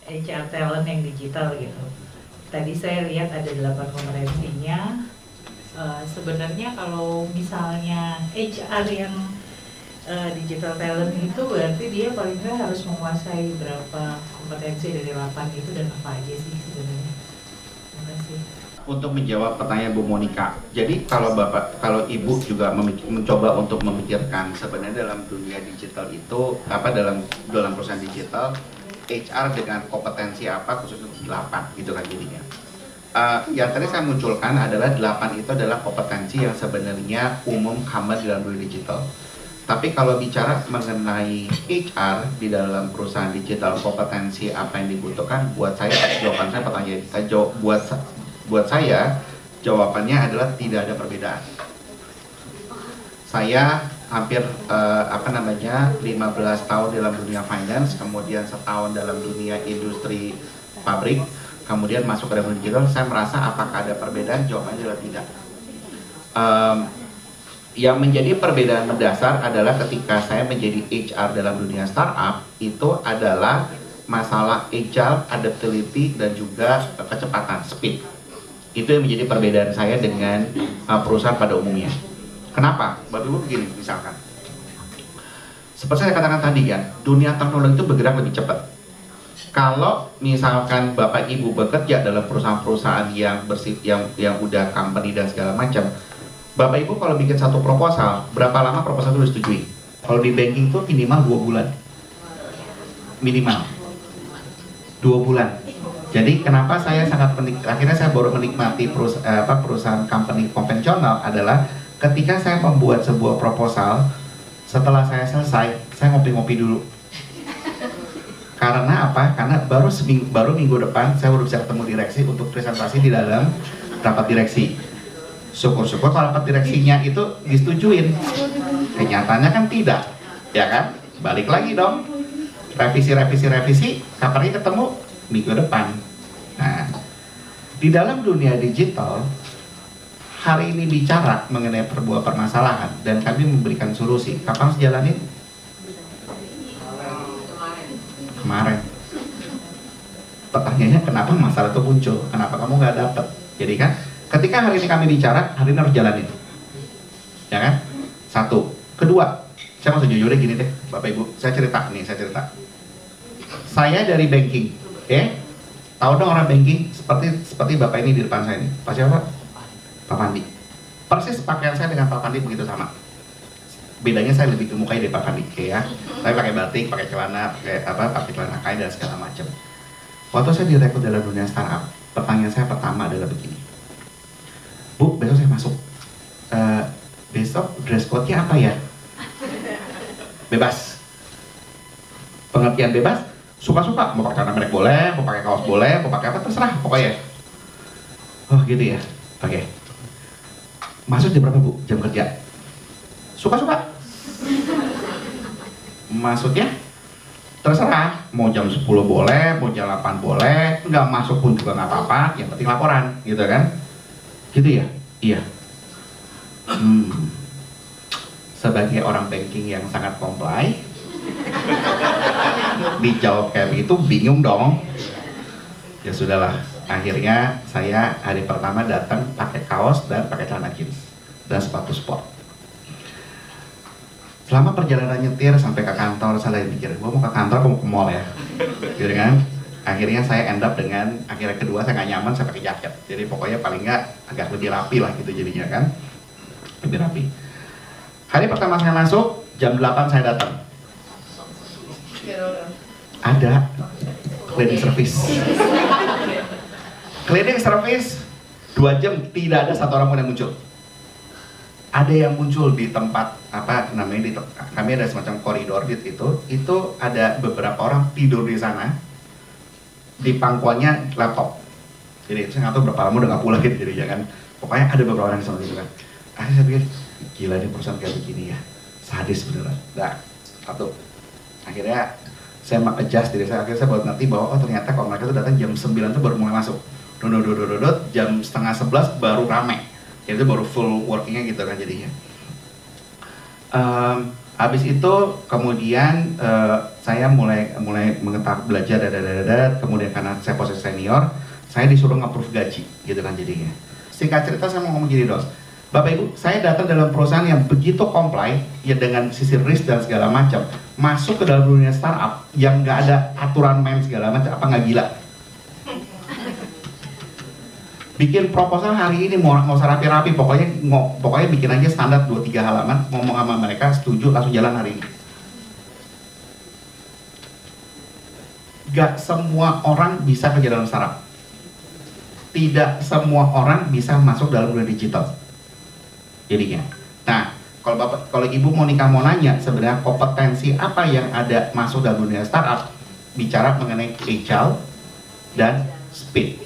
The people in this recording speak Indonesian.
HR talent yang digital gitu. Tadi saya lihat ada 8 kompetensinya. Sebenarnya kalau misalnya HR yang digital talent itu berarti dia paling nggak harus menguasai berapa kompetensi dari 8 itu dan apa aja sih sebenarnya? Terima kasih. Untuk menjawab pertanyaan Bu Monika, jadi kalau kalau Ibu juga mencoba untuk memikirkan sebenarnya dalam dunia digital itu dalam perusahaan digital HR dengan kompetensi apa khusus untuk 8 gitu kan jadinya. Yang tadi saya munculkan adalah 8 itu adalah kompetensi yang sebenarnya umum common dalam dunia digital. Tapi kalau bicara mengenai HR di dalam perusahaan digital, kompetensi apa yang dibutuhkan, buat saya jawaban saya pertanyaan buat saya jawabannya adalah tidak ada perbedaan. Saya hampir 15 tahun dalam dunia finance, kemudian setahun dalam dunia industri pabrik, kemudian masuk ke dalam digital. Saya merasa apakah ada perbedaan? Jawabannya adalah tidak. Yang menjadi perbedaan mendasar adalah ketika saya menjadi HR dalam dunia startup, itu adalah masalah agile, adaptability, dan juga kecepatan, speed. Itu yang menjadi perbedaan saya dengan perusahaan pada umumnya. Kenapa? Bapak Ibu begini, misalkan. Seperti saya katakan tadi kan, dunia teknologi itu bergerak lebih cepat. Kalau misalkan Bapak Ibu bekerja dalam perusahaan-perusahaan yang udah company dan segala macam, Bapak Ibu kalau bikin satu proposal, berapa lama proposal itu disetujui? Kalau di banking itu minimal 2 bulan. Minimal 2 bulan. Jadi kenapa saya akhirnya saya baru menikmati perusahaan company konvensional adalah ketika saya membuat sebuah proposal, setelah saya selesai, saya ngopi-ngopi dulu. Karena apa? Karena baru minggu depan saya baru bisa ketemu direksi untuk presentasi di dalam rapat direksi. Syukur-syukur kalau rapat direksinya itu disetujuin. Kenyataannya kan tidak, ya kan? Balik lagi dong. Revisi, kabarnya ketemu minggu depan. Nah, di dalam dunia digital, hari ini bicara mengenai sebuah permasalahan dan kami memberikan solusi. Kapan sejalanin? Kemarin. Pertanyaannya kenapa masalah itu muncul? Kenapa kamu nggak dapet? Jadi kan, ketika hari ini kami bicara, hari ini harus jalanin. Ya kan? Satu. Kedua, saya mau sejujurnya gini deh, Bapak Ibu. Saya cerita. Saya dari banking, oke? Tahu dong orang banking seperti Bapak ini di depan saya ini. Pak siapa? Pak Pandi. Persis pakaian saya dengan Pak Pandi begitu sama. Bedanya saya lebih gemukai dari Pak Pandi, ya. Saya pakai batik, pakai celana, pakai celana kain dan segala macam. Waktu saya direkrut dalam dunia startup, pertanyaan saya pertama adalah begini. Bu, besok saya masuk. Besok dress code-nya apa ya? Bebas. Pengertian bebas, suka-suka. Mau pakai celana merek boleh, mau pakai kaos boleh, mau pakai apa terserah pokoknya. Oh gitu ya. Oke. Masuk jam berapa Bu? Jam kerja. Suka-suka. Maksudnya terserah. Mau jam 10 boleh, mau jam 8 boleh, nggak masuk pun juga nggak apa-apa. Yang penting laporan, gitu kan? Gitu ya? Iya. Sebagai orang banking yang sangat comply, dijawab kayak begitu bingung dong. Ya sudahlah, akhirnya saya hari pertama datang pakai kaos dan pakai celana jeans dan sepatu sport. Selama perjalanan nyetir sampai ke kantor, saya lagi mikir, gue mau ke kantor, gue mau ke mall ya, gitu kan? Akhirnya saya end up dengan, akhirnya kedua saya nggak nyaman, saya pakai jaket. Jadi pokoknya paling nggak agak lebih rapi lah gitu jadinya kan, lebih rapi. Hari pertama saya masuk, jam 8 saya datang. Ada cleaning service. Cleaning service 2 jam tidak ada satu orang pun yang muncul. Ada yang muncul di tempat kami ada semacam koridor di itu ada beberapa orang tidur di sana di pangkuannya laptop. Jadi saya nggak tahu berapa lama udah nggak pulang gitu jadi jangan. Pokoknya ada beberapa orang di sana gitu kan. Akhirnya saya pikir gila nih perusahaan kayak begini ya, sadis beneran. Nah, satu. Akhirnya saya adjust diri saya, akhirnya saya baru ngerti bahwa oh ternyata kalau mereka tuh datang jam 9 tuh baru mulai masuk. Jam setengah 11 baru rame. Jadi itu baru full workingnya gitu kan jadinya. Habis itu kemudian saya mulai belajar kemudian karena saya posisi senior, saya disuruh nge-approve gaji gitu kan jadinya. Singkat cerita saya mau ngomong gini, Dos. Bapak Ibu, saya datang dalam perusahaan yang begitu comply ya dengan sisi risk dan segala macam, masuk ke dalam dunia startup yang nggak ada aturan main segala macam, apa nggak gila? Bikin proposal hari ini mau usah rapi-rapi, pokoknya bikin aja standar 2-3 halaman, ngomong sama mereka setuju langsung jalan hari ini. Gak semua orang bisa kerja dalam startup. Tidak semua orang bisa masuk dalam dunia digital. Jadinya. Nah, kalau ibu mau nanya sebenarnya kompetensi apa yang ada masuk dalam dunia startup, bicara mengenai agile dan speed.